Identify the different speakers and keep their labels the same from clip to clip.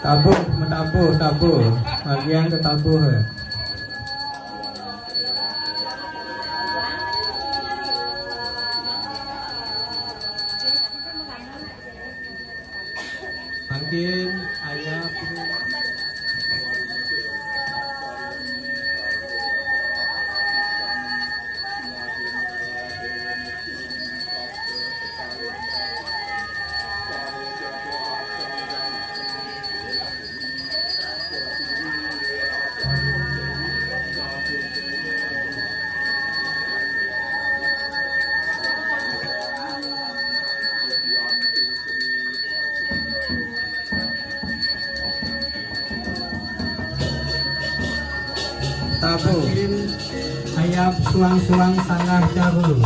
Speaker 1: Tabuh, mentabuh, tabuh. Bagian ke tabuh. Makin ayam. Tabu ayam suang-suang sangat jauh.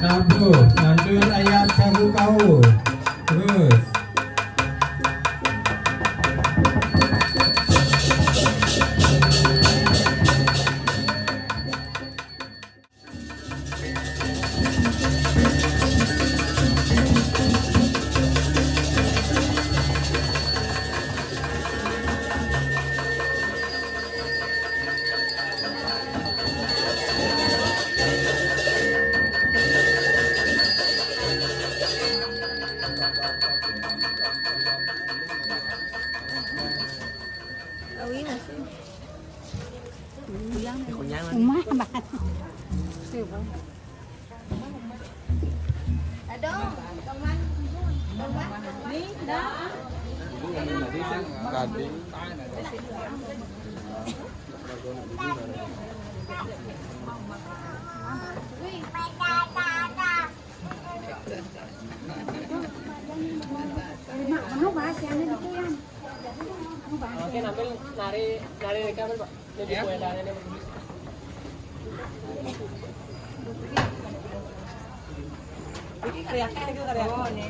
Speaker 1: Tabu, nandun ayam sabu kau. Terus.
Speaker 2: Rumah banget.
Speaker 3: Oke, ambil nari rekaman Pak. Jadi kue darahnya begini. Ini karyakan itu karyakan. Oh, nih.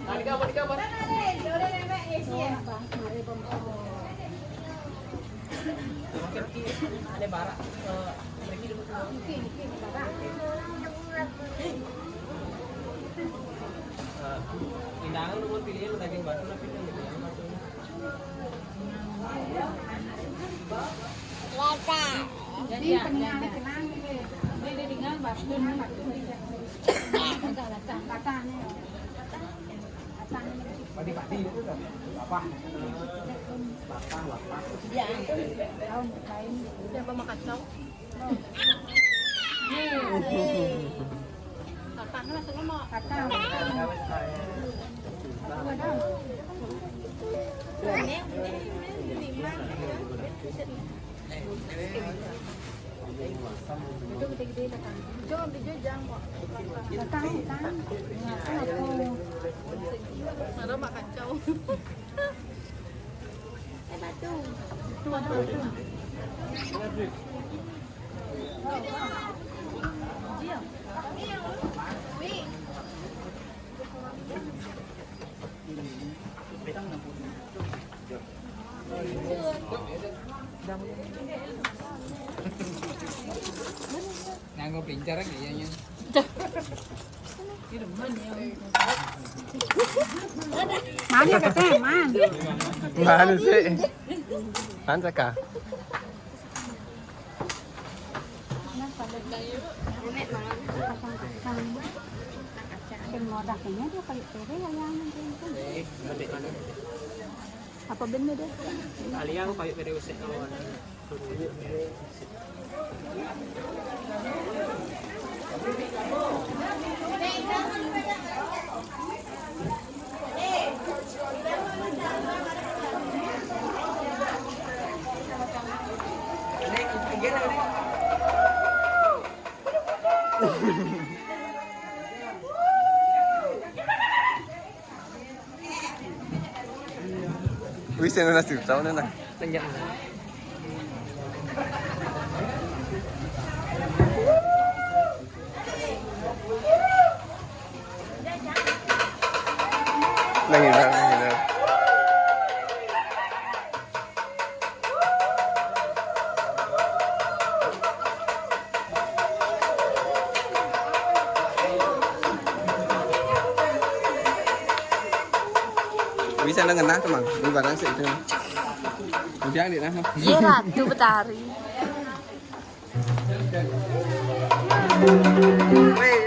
Speaker 3: Nari kabar. Ada barak. Pergi dulu. Indangan nomor pilihan daging batu tapi kan yang batu.
Speaker 2: Jadi pengen kenang ini dengan batu
Speaker 1: Padi itu apa?
Speaker 2: Ya, tahun lain
Speaker 3: Siapa makan kacau? Kakaknya masuk mau
Speaker 2: kacang.
Speaker 3: itu gede-gede datang. Jangan dijajang kok.
Speaker 2: Datang.
Speaker 3: Ada makan kacau.
Speaker 2: Batu.
Speaker 1: Nganggo pincar kayaknya.
Speaker 2: Mana ya teteh, man?
Speaker 4: Mana sih? Mana kah?
Speaker 2: Modaknya dia kayak tere yang apa bener deh?
Speaker 3: Aliang kayak pada usik awal.
Speaker 4: Wih, saya nggak nasib tahu nih.
Speaker 3: Tengah.
Speaker 4: Nangis. Bisa dengan nah teman, di barang sih itu. Udah di nah.
Speaker 2: Iya Ratu Betari.
Speaker 4: Wih,